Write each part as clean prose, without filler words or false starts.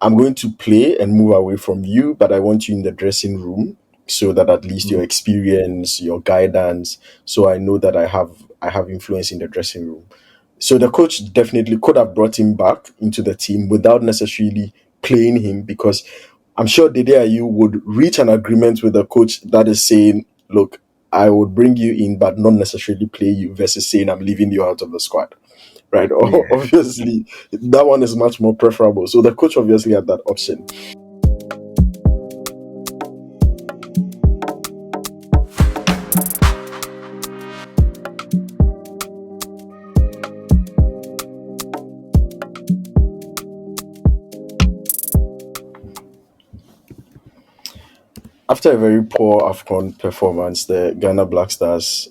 I'm going to play and move away from you, but I want you in the dressing room so that at least your experience, your guidance, so I know that I have influence in the dressing room. So the coach definitely could have brought him back into the team without necessarily playing him, because I'm sure Dede Ayew would reach an agreement with the coach that is saying, look, I would bring you in, but not necessarily play you, versus saying I'm leaving you out of the squad. Right? Yeah. Obviously, that one is much more preferable. So the coach obviously had that option. After a very poor AFCON performance, the Ghana Black Stars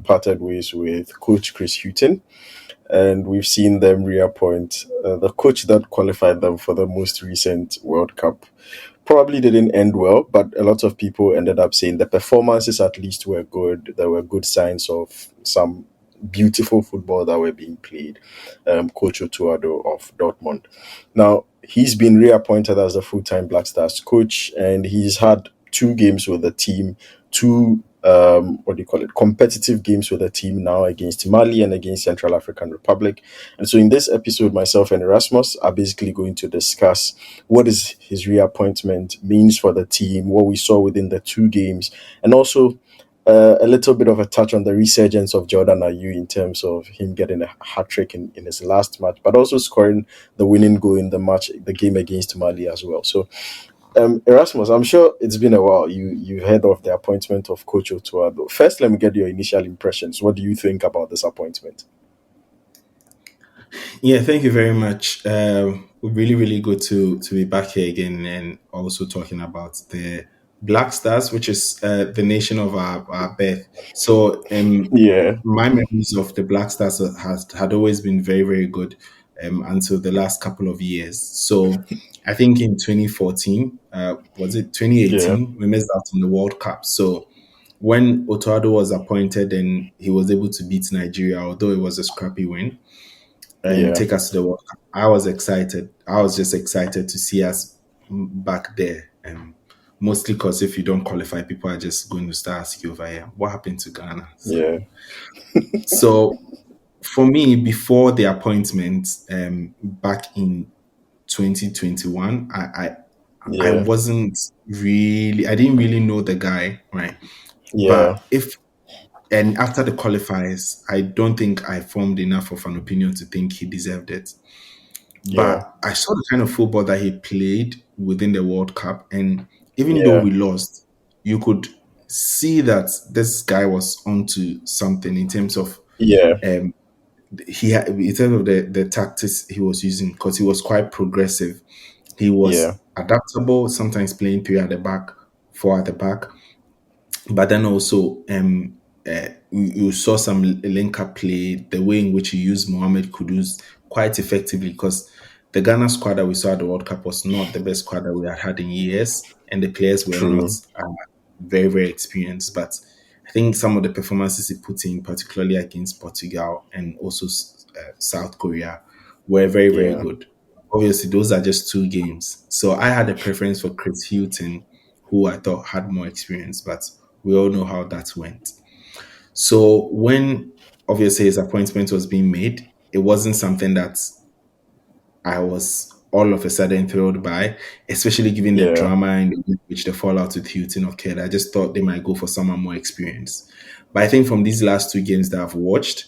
parted ways with coach Chris Hughton, and we've seen them reappoint the coach that qualified them for the most recent World Cup. Probably didn't end well, but a lot of people ended up saying the performances at least were good. There were good signs of some beautiful football that were being played. Coach Otto Addo of Dortmund. Now, he's been reappointed as the full-time Black Stars coach, and he's had two games with the team, two what do you call it, competitive games with the team now against Mali and against Central African Republic. And so in this episode, myself and Erasmus are basically going to discuss what is his reappointment means for the team, what we saw within the two games, and also a little bit of a touch on the resurgence of Jordan Ayew in terms of him getting a hat trick in his last match, but also scoring the winning goal in the game against Mali as well. So, Erasmus, I'm sure it's been a while. You heard of the appointment of Coach Otto Addo. First, let me get your initial impressions. What do you think about this appointment? Yeah, thank you very much. Really, really good to be back here again and also talking about the Black Stars, which is the nation of our birth. So, Yeah, my memories of the Black Stars had always been very, very good until the last couple of years. So, I think in 2014, was it yeah, 2018, we missed out on the World Cup. So, when Otto Addo was appointed and he was able to beat Nigeria, although it was a scrappy win, and yeah, take us to the World Cup. I was excited. I was just excited to see us back there. Mostly because if you don't qualify, people are just going to start asking over here, what happened to Ghana? yeah, So for me, before the appointment, back in 2021, I yeah, wasn't really, I didn't really know the guy, right? yeah, But if and after the qualifiers, I don't think I formed enough of an opinion to think he deserved it. yeah, But I saw the kind of football that he played within the World Cup, and even though yeah, we lost, you could see that this guy was onto something in terms of yeah, um in terms of the tactics he was using, because he was quite progressive. He yeah, was adaptable, sometimes playing three at the back, four at the back, but then also you saw some link up play, the way in which he used Mohamed Kudus quite effectively, because the Ghana squad that we saw at the World Cup was not the best squad that we had had in years, and the players were not true. very, very experienced. But I think some of the performances he put in, particularly against Portugal and also South Korea, were very, very Yeah, good. Obviously, those are just two games. So I had a preference for Chris Hughton, who I thought had more experience, but we all know how that went. So when obviously his appointment was being made, it wasn't something that I was all of a sudden thrilled by, especially given the yeah, drama and the way in which the fallout with Houghton occurred. I just thought they might go for someone more experienced. But I think from these last two games that I've watched,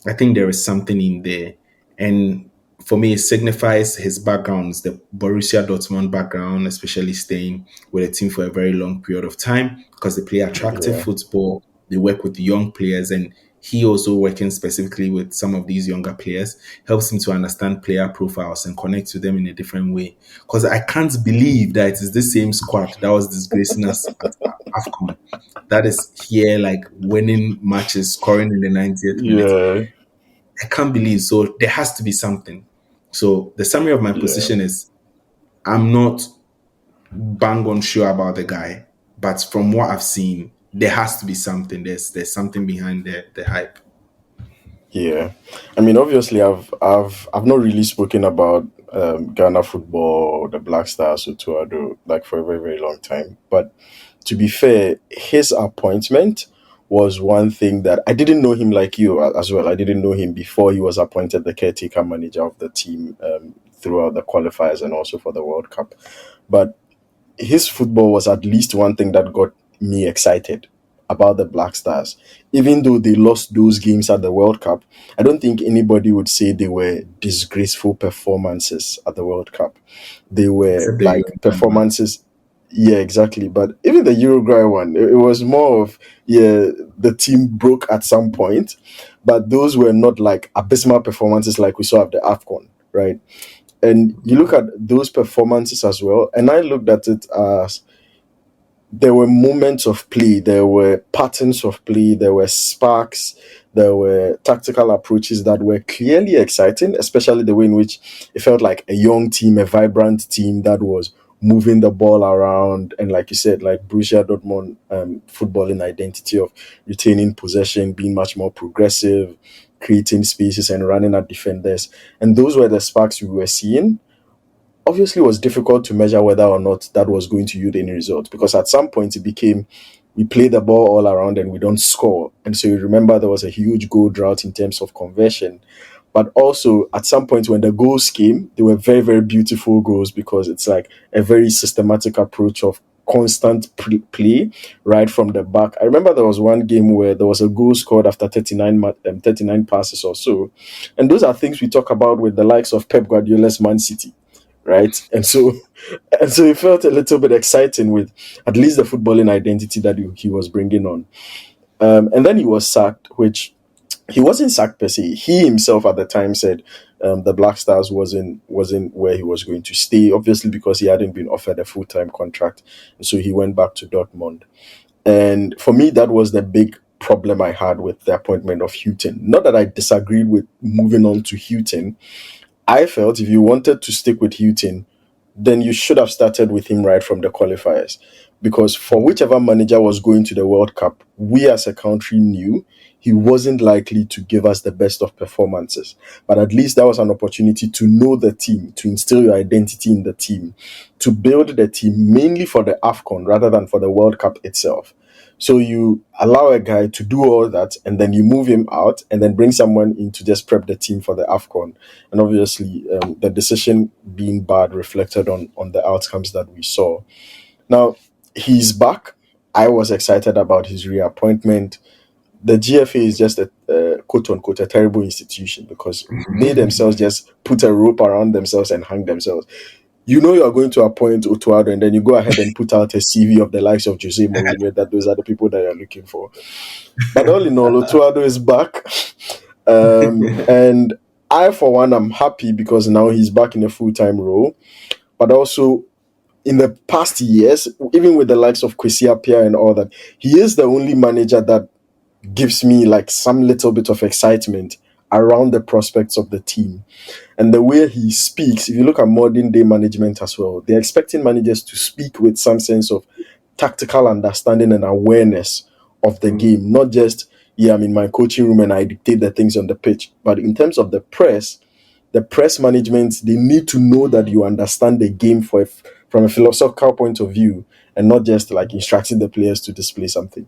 I think there is something in there. And for me, it signifies his backgrounds, the Borussia Dortmund background, especially staying with a team for a very long period of time because they play attractive yeah, football. They work with young players, and he also working specifically with some of these younger players helps him to understand player profiles and connect with them in a different way. Because I can't believe that it is the same squad that was disgracing us at AFCON that is here, like winning matches, scoring in the 90th minute. yeah, I can't believe. So there has to be something. So the summary of my yeah, position is I'm not bang on sure about the guy, but from what I've seen, there has to be something. There's something behind the hype. yeah. I mean, obviously, I've not really spoken about Ghana football, the Black Stars, Otto Addo, like for a very, very long time. But to be fair, his appointment was one thing that I didn't know him like you as well. I didn't know him before he was appointed the caretaker manager of the team throughout the qualifiers and also for the World Cup. But his football was at least one thing that got me excited about the Black Stars. Even though they lost those games at the World Cup, I don't think anybody would say they were disgraceful performances at the World Cup. They were Except the like European one. performances. Yeah, exactly. But even the Uruguay one, it was more of, yeah, the team broke at some point, but those were not like abysmal performances like we saw at the AFCON, right? And you look at those performances as well, and I looked at it as there were moments of play, there were patterns of play, there were sparks, there were tactical approaches that were clearly exciting, especially the way in which it felt like a young team, a vibrant team that was moving the ball around. And like you said, like Borussia Dortmund footballing identity of retaining possession, being much more progressive, creating spaces and running at defenders. And those were the sparks we were seeing. Obviously, it was difficult to measure whether or not that was going to yield any result, because at some point it became we play the ball all around and we don't score. And so you remember there was a huge goal drought in terms of conversion. But also at some point when the goals came, they were very, very beautiful goals, because it's like a very systematic approach of constant play right from the back. I remember there was one game where there was a goal scored after 39 passes or so. And those are things we talk about with the likes of Pep Guardiola's Man City, right? And so it felt a little bit exciting with at least the footballing identity that he was bringing on. And then he was sacked, which he wasn't sacked per se. He himself at the time said the Black Stars wasn't where he was going to stay, obviously because he hadn't been offered a full time contract, and so he went back to Dortmund. And for me, that was the big problem I had with the appointment of Houghton. Not that I disagreed with moving on to Houghton. I felt if you wanted to stick with Houghton, then you should have started with him right from the qualifiers. Because for whichever manager was going to the World Cup, we as a country knew he wasn't likely to give us the best of performances. But at least that was an opportunity to know the team, to instill your identity in the team, to build the team mainly for the AFCON rather than for the World Cup itself. So you allow a guy to do all that, and then you move him out and then bring someone in to just prep the team for the AFCON. And obviously, the decision being bad reflected on the outcomes that we saw. Now, he's back. I was excited about his reappointment. The GFA is just a quote unquote a terrible institution, because they themselves just put a rope around themselves and hang themselves. You know you are going to appoint Otto Addo, and then you go ahead and put out a CV of the likes of Jose Mourinho, that those are the people that you're looking for. But all in all, Otto Addo is back. And I, for one, am happy because now he's back in a full time role. But also, in the past years, even with the likes of Kwesi Appiah and all that, he is the only manager that gives me like some little bit of excitement around the prospects of the team. And the way he speaks, if you look at modern day management as well, they're expecting managers to speak with some sense of tactical understanding and awareness of the game, not just, yeah, I'm in my coaching room and I dictate the things on the pitch. But in terms of the press management, they need to know that you understand the game from a philosophical point of view, and not just like instructing the players to display something.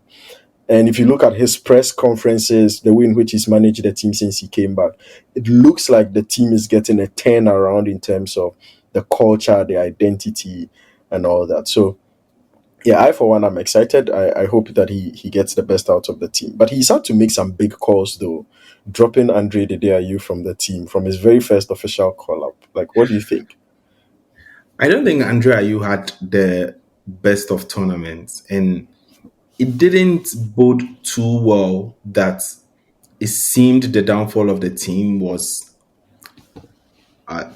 And if you look at his press conferences, the way in which he's managed the team since he came back, it looks like the team is getting a turn around in terms of the culture, the identity, and all that. So, yeah, I, for one, I'm excited. I hope that he gets the best out of the team. But he's had to make some big calls, though, dropping Andre Ayew from the team from his very first official call up. Like, what do you think? I don't think Andrea you had the best of tournaments, and it didn't bode too well that it seemed the downfall of the team was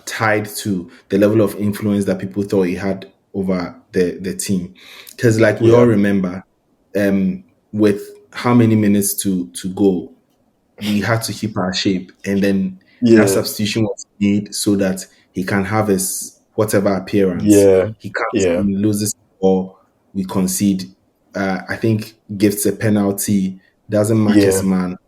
tied to the level of influence that people thought he had over the team. Because, like we all Yeah, remember, with how many minutes to go, we had to keep our shape, and then that yeah, substitution was made so that he can have his whatever appearance. yeah, He comes yeah, in, loses, or we concede. I think gives a penalty, doesn't mark his yeah, man,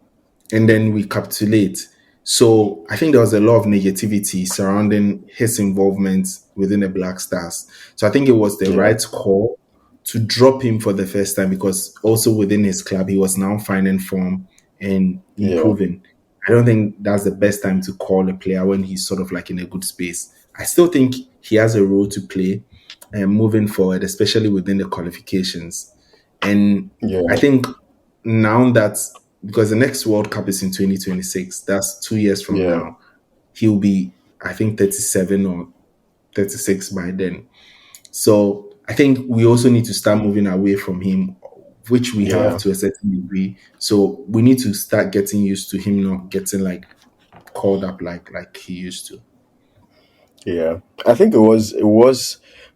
and then we capitulate. So I think there was a lot of negativity surrounding his involvement within the Black Stars. So I think it was the Yeah. right call to drop him for the first time, because also within his club he was now finding form and Yeah. improving. I don't think that's the best time to call a player when he's sort of like in a good space. I still think he has a role to play moving forward, especially within the qualifications. And I Yeah. think now that, because the next World Cup is in 2026, that's 2 years from Yeah. now, he'll be, I think, 37 or 36 by then. So I think we also need to start moving away from him, which we have Yeah. to a certain degree. So we need to start getting used to him not getting like called up like he used to. Yeah, I think it was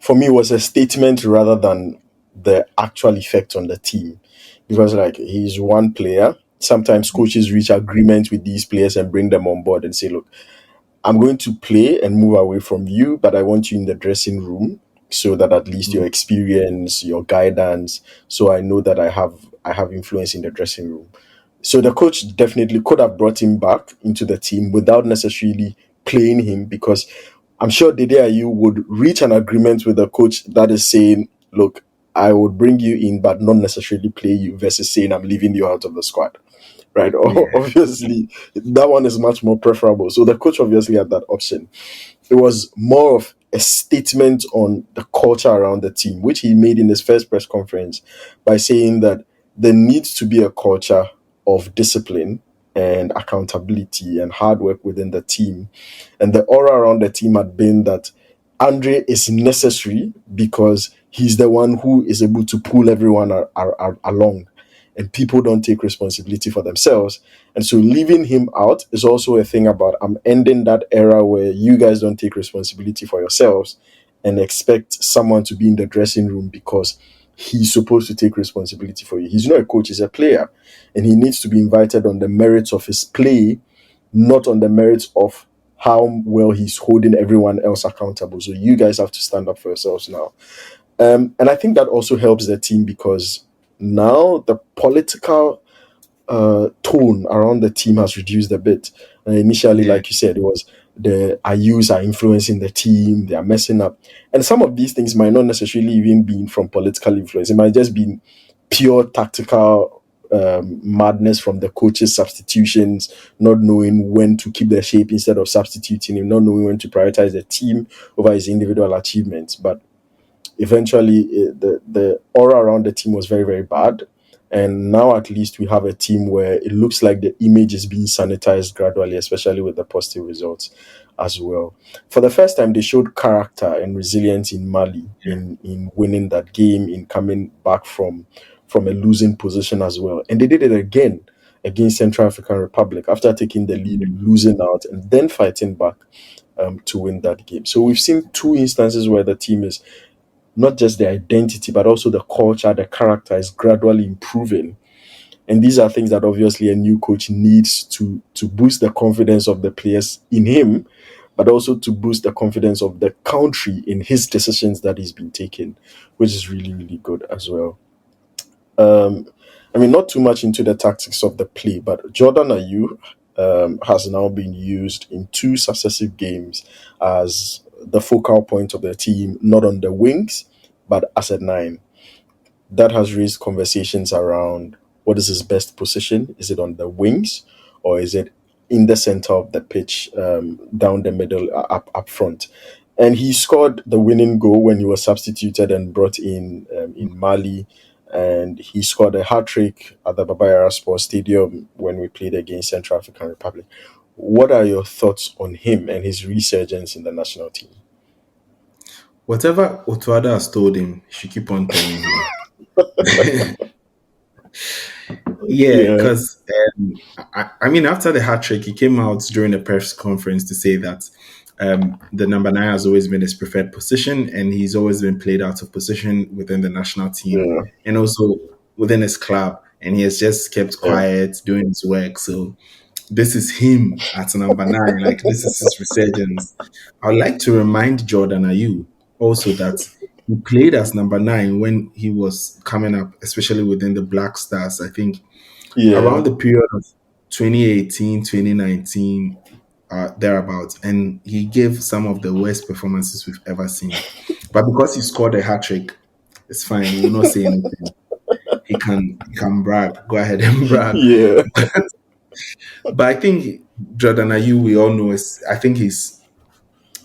for me, it was a statement rather than the actual effect on the team, because like he's one player. Sometimes coaches reach agreement with these players and bring them on board and say, "Look, I'm going to play and move away from you, but I want you in the dressing room so that at least your Mm. experience, your guidance, so I know that I have influence in the dressing room." So the coach definitely could have brought him back into the team without necessarily playing him, because I'm sure Dede Ayew would reach an agreement with the coach that is saying, "Look, I would bring you in, but not necessarily play you," versus saying, "I'm leaving you out of the squad." Right? Yeah. Obviously, that one is much more preferable. So the coach obviously had that option. It was more of a statement on the culture around the team, which he made in his first press conference by saying that there needs to be a culture of discipline and accountability and hard work within the team. And the aura around the team had been that Andre is necessary because he's the one who is able to pull everyone along, and people don't take responsibility for themselves. And so leaving him out is also a thing about, I'm ending that era where you guys don't take responsibility for yourselves and expect someone to be in the dressing room because he's supposed to take responsibility for you. He's not a coach, he's a player. And he needs to be invited on the merits of his play, not on the merits of how well he's holding everyone else accountable. So you guys have to stand up for yourselves now. And I think that also helps the team because now the political tone around the team has reduced a bit. Initially, Yeah. like you said, it was the IUs are influencing the team, they are messing up. And some of these things might not necessarily even be from political influence. It might just be pure tactical madness from the coaches' substitutions, not knowing when to keep their shape instead of substituting him, not knowing when to prioritize the team over his individual achievements. But eventually, the aura around the team was very, very bad. And now at least we have a team where it looks like the image is being sanitized gradually, especially with the positive results as well. For the first time, they showed character and resilience in Mali Yeah. in winning that game, in coming back from a losing position as well. And they did it again against Central African Republic after taking the lead, Mm. losing out, and then fighting back to win that game. So we've seen two instances where the team is not just the identity, but also the culture, the character is gradually improving. And these are things that obviously a new coach needs to boost the confidence of the players in him, but also to boost the confidence of the country in his decisions that he's been taking, which is really, really good as well. Um, I mean, not too much into the tactics of the play, but Jordan Ayew has now been used in two successive games as the focal point of the team, not on the wings, but as a nine. That has raised conversations around what is his best position. Is it on the wings or is it in the center of the pitch, down the middle, up front? And he scored the winning goal when he was substituted and brought in Mali. And he scored a hat trick at the Ababio Sports Stadium when we played against Central African Republic. What are your thoughts on him and his resurgence in the national team? Whatever Otto Addo has told him, he should keep on telling him. Yeah, Yeah, because I mean, after the hat trick, he came out during the press conference to say that the number nine has always been his preferred position, and he's always been played out of position within the national team yeah, and also within his club, and he has just kept yeah, quiet, doing his work. So this is him at number nine. Like this is his resurgence. I'd like to remind Jordan Ayew also that he played as number nine when he was coming up, especially within the Black Stars. I think yeah, around the period of 2018, 2019, thereabouts, and he gave some of the worst performances we've ever seen. But because he scored a hat trick, it's fine. We'll not say anything. He can brag. Go ahead and brag. Yeah, But I think Jordan Ayew, we all know, is I think he's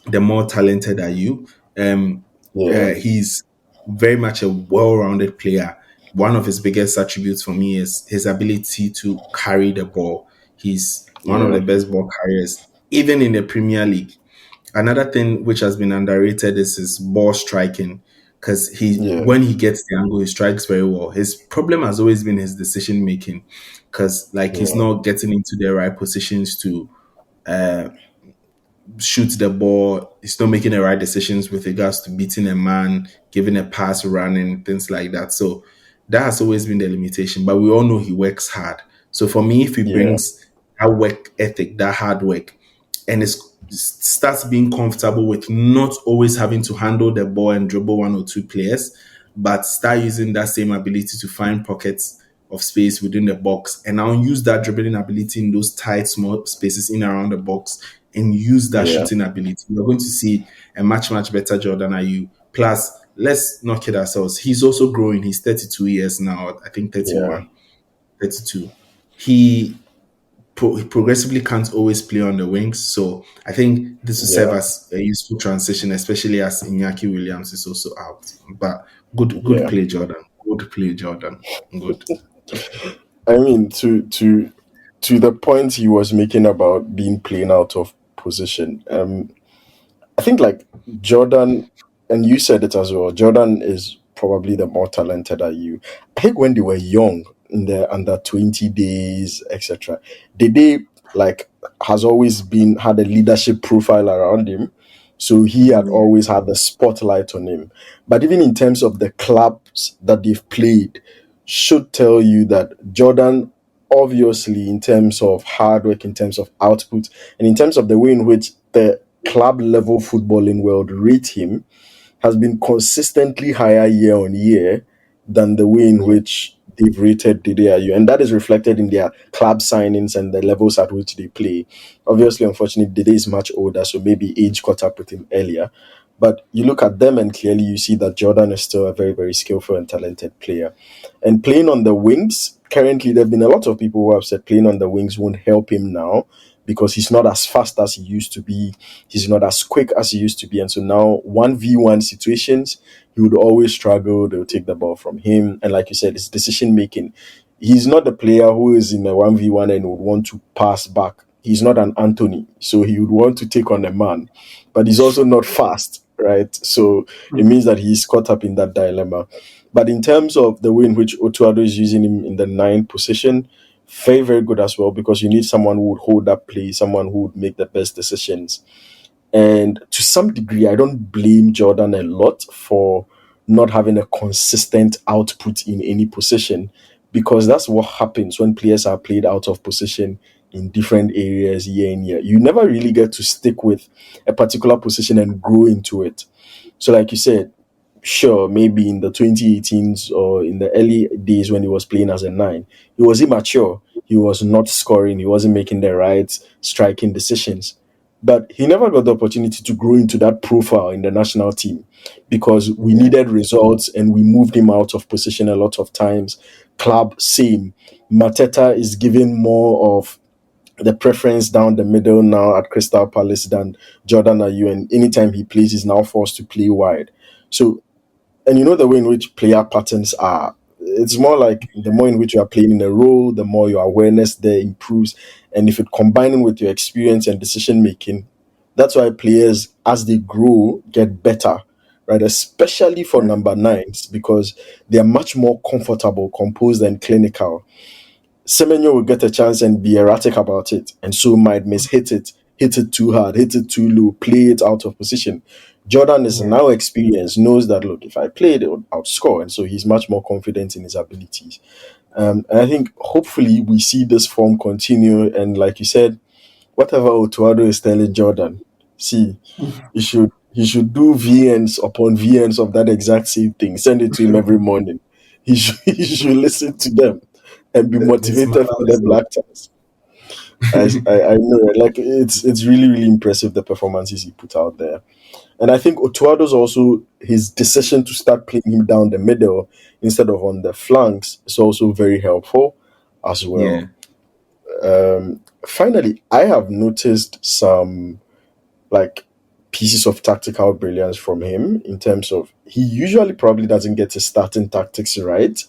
the more talented Ayew. Um, yeah, he's very much a well-rounded player. One of his biggest attributes for me is his ability to carry the ball. He's one of yeah, the best ball carriers, even in the Premier League. Another thing which has been underrated is his ball striking, because yeah, when he gets the angle, he strikes very well. His problem has always been his decision making, because like he's yeah, not getting into the right positions to uh, shoot the ball. He's not making the right decisions with regards to beating a man, giving a pass, running, things like that. So that has always been the limitation. But we all know he works hard. So for me, if he yeah, brings that work ethic, that hard work, and starts being comfortable with not always having to handle the ball and dribble one or two players, but start using that same ability to find pockets of space within the box, and now use that dribbling ability in those tight, small spaces in around the box, and use that yeah, shooting ability. We're going to see a much, much better Jordan Ayew. Plus, let's not kid ourselves. He's also growing. He's 32 years now. I think yeah, 31, 32. He progressively can't always play on the wings. So I think this will serve yeah, as a useful transition, especially as Iñaki Williams is also out. But good yeah. play, Jordan. Good play, Jordan. Good. I mean, to the point he was making about being playing out of position. I think like Jordan, and you said it as well. Jordan is probably the more talented at you. I think when they were young, in the under 20 days, etc., did they like has always been had a leadership profile around him. So he had Yeah. always had the spotlight on him. But even in terms of the clubs that they've played, should tell you that Jordan, obviously, in terms of hard work, in terms of output, and in terms of the way in which the club level footballing world rate him, has been consistently higher year on year than the way in Yeah. which they've rated Didier. And that is reflected in their club signings and the levels at which they play. Obviously, unfortunately, Didier is much older, so maybe age caught up with him earlier. But you look at them and clearly you see that Jordan is still a very, very skillful and talented player. And playing on the wings, currently there have been a lot of people who have said playing on the wings won't help him now because he's not as fast as he used to be. He's not as quick as he used to be. And so now 1v1 situations, he would always struggle. They'll take the ball from him. And like you said, his decision making. He's not the player who is in a 1v1 and would want to pass back. He's not an Anthony. So he would want to take on a man. But he's also not fast, right? So it means that he's caught up in that dilemma. But in terms of the way in which Otto Addo is using him in the 9 position, very, very good as well because you need someone who would hold that play, someone who would make the best decisions. And to some degree, I don't blame Jordan a lot for not having a consistent output in any position because that's what happens when players are played out of position in different areas year in year. You never really get to stick with a particular position and grow into it. So, like you said, sure, maybe in the 2018s or in the early days when he was playing as a nine, he was immature. He was not scoring. He wasn't making the right striking decisions. But he never got the opportunity to grow into that profile in the national team because we Yeah. needed results and we moved him out of position a lot of times. Club, same. Mateta is giving more of the preference down the middle now at Crystal Palace than Jordan Ayew. And anytime he plays, he's now forced to play wide. So and you know the way in which player patterns are. It's more like the more in which you are playing in a role, the more your awareness there improves. And if it combining with your experience and decision making, that's why players, as they grow, get better, right? Especially for Yeah. number nines, because they are much more comfortable, composed, and clinical. Semenyo will get a chance and be erratic about it, and so might hit it too hard, hit it too low, play it out of position. Jordan is Yeah. now experienced, knows that look, if I play it, will outscore, and so he's much more confident in his abilities. And I think hopefully we see this form continue, and like you said, whatever Otuado is telling Jordan, see, he should do VNs upon VNs of that exact same thing. Send it to him every morning. He should he should listen to them and be The smart motivated for the person. Black Stars. I know, like it's really really impressive the performances he put out there. And I think Otuado's also his decision to start playing him down the middle instead of on the flanks is also very helpful as Yeah. well. Finally, I have noticed some like pieces of tactical brilliance from him in terms of he usually probably doesn't get his starting tactics right,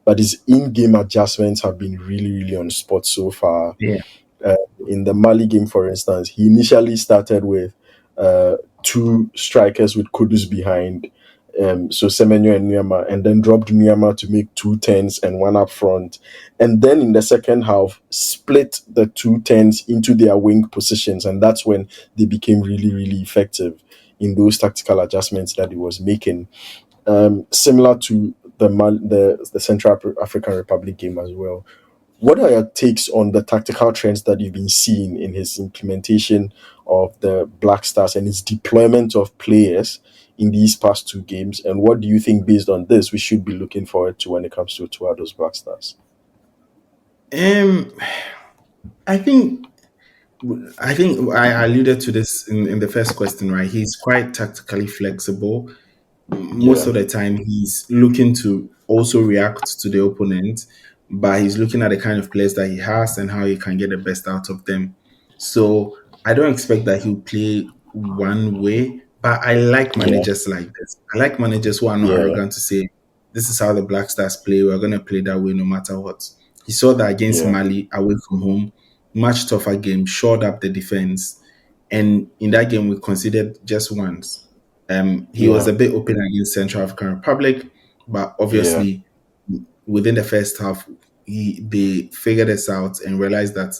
but his in-game adjustments have been really really on spot so far. Yeah. uh, in the Mali game, for instance, he initially started with two strikers with Kudus behind, so Semenyo and Nuyama, and then dropped Nuyama to make two tens and one up front. And then in the second half, split the two tens into their wing positions, and that's when they became really, really effective in those tactical adjustments that he was making. Similar to the Central African Republic game as well. What are your takes on the tactical trends that you've been seeing in his implementation of the Black Stars and his deployment of players in these past two games? And what do you think, based on this, we should be looking forward to when it comes to those Black Stars? Um, I think I think I alluded to this in the first question, right? He's quite tactically flexible. Most Yeah, of the time he's looking to also react to the opponent, but he's looking at the kind of players that he has and how he can get the best out of them. So I don't expect that he'll play one way, but I like yeah, managers like this. I like managers who are not yeah, arrogant to say, this is how the Black Stars play. We're going to play that way no matter what. He saw that against yeah, Mali away from home, much tougher game, shored up the defense. And in that game, we conceded just once. He was yeah, a bit open against Central African Republic, but yeah, obviously within the first half, they figured this out and realized that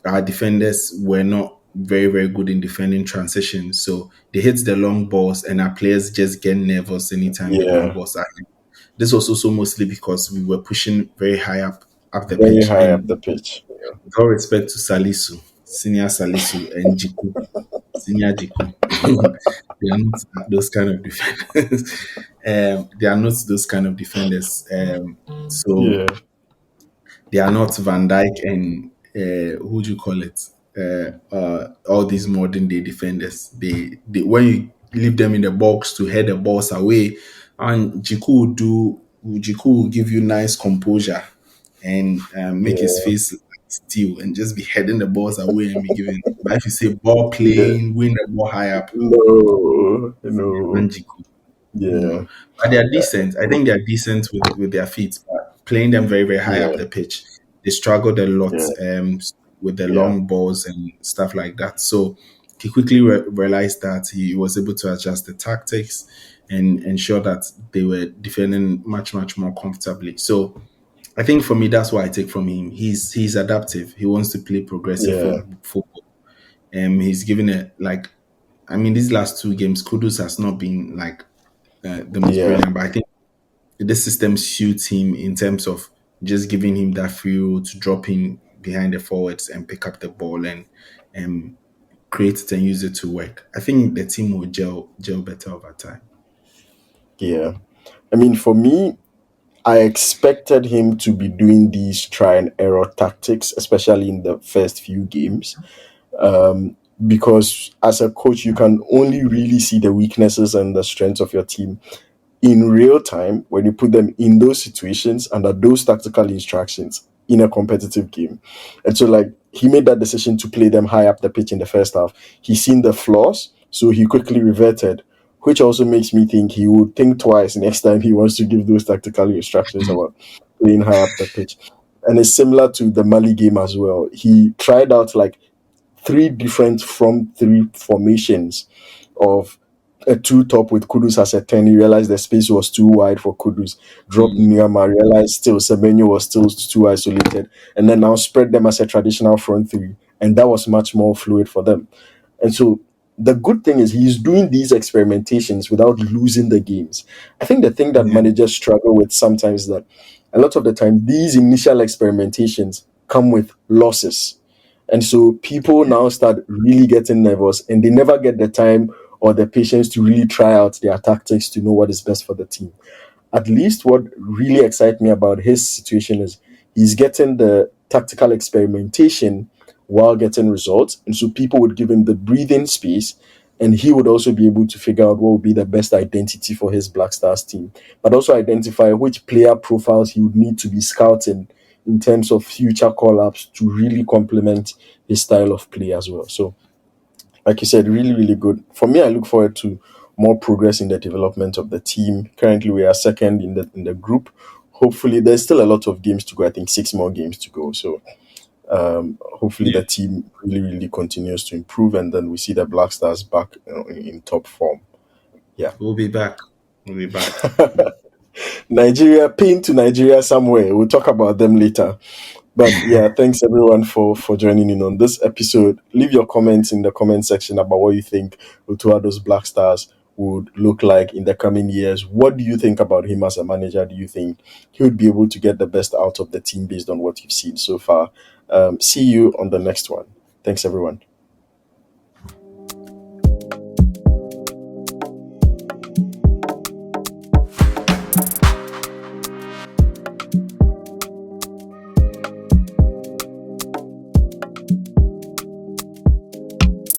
our defenders were not very, very good in defending transitions. So they hit the long balls, and our players just get nervous anytime the long yeah. balls are hit. This was also mostly because we were pushing very high up the Very pitch. high up And the pitch. with all respect to Salisu, senior Salisu, and Jiku, senior Jiku, they are not those kind of defenders. They are not those kind of defenders. So Yeah, they are not Van Dyke and who do you call it? All these modern day defenders. They when you leave them in the box to head the balls away, and Jiku will give you nice composure and make his yeah. face like steel and just be heading the balls away and be giving. But if you say ball Yeah. playing, win the ball high up, No, no. and Jiku. Yeah, But they're decent. I think they're decent with their feet, but playing them very, very high up yeah, the pitch, they struggled a lot yeah, with the yeah, long balls and stuff like that. So he quickly realized that he was able to adjust the tactics and ensure that they were defending much, much more comfortably. So I think for me, that's what I take from him. He's adaptive. He wants to play progressive yeah, football. He's given it like, I mean, these last two games, Kudus has not been like the most yeah. brilliant, but I think this system suits him in terms of just giving him that free roll to drop in behind the forwards and pick up the ball and um, create it and use it to work. I think the team will gel better over time. Yeah. I mean, for me, I expected him to be doing these try and error tactics, especially in the first few games, because as a coach, you can only really see the weaknesses and the strengths of your team in real time when you put them in those situations under those tactical instructions in a competitive game. And so, like, he made that decision to play them high up the pitch in the first half. He's seen the flaws, so he quickly reverted, which also makes me think he would think twice next time he wants to give those tactical instructions about playing high up the pitch. And it's similar to the Mali game as well. He tried out like three different from three formations of a two top with Kudus as a 10. He realized the space was too wide for Kudus. Dropped Mm, Nyama, realized still Semenyo was still too isolated. And then now spread them as a traditional front three. And that was much more fluid for them. And so the good thing is he's doing these experimentations without losing the games. I think the thing that yeah, managers struggle with sometimes is that a lot of the time these initial experimentations come with losses. And so people now start really getting nervous and they never get the time or the patience to really try out their tactics to know what is best for the team. At least what really excites me about his situation is he's getting the tactical experimentation while getting results. And so people would give him the breathing space, and he would also be able to figure out what would be the best identity for his Black Stars team, but also identify which player profiles he would need to be scouting in terms of future call-ups to really complement his style of play as well. So, like you said, really, really good. For me, I look forward to more progress in the development of the team. Currently, we are second in the group. Hopefully, there's still a lot of games to go. I think 6 more games to go. So hopefully Yeah, the team really, really continues to improve, and then we see the Black Stars back in top form. Yeah. we'll be back. We'll be back. Nigeria, pin to Nigeria somewhere. We'll talk about them later. But yeah, thanks everyone for joining in on this episode. Leave your comments in the comment section about what you think Otto Black Stars would look like in the coming years. What do you think about him as a manager? Do you think he would be able to get the best out of the team based on what you've seen so far? See you on the next one. Thanks everyone.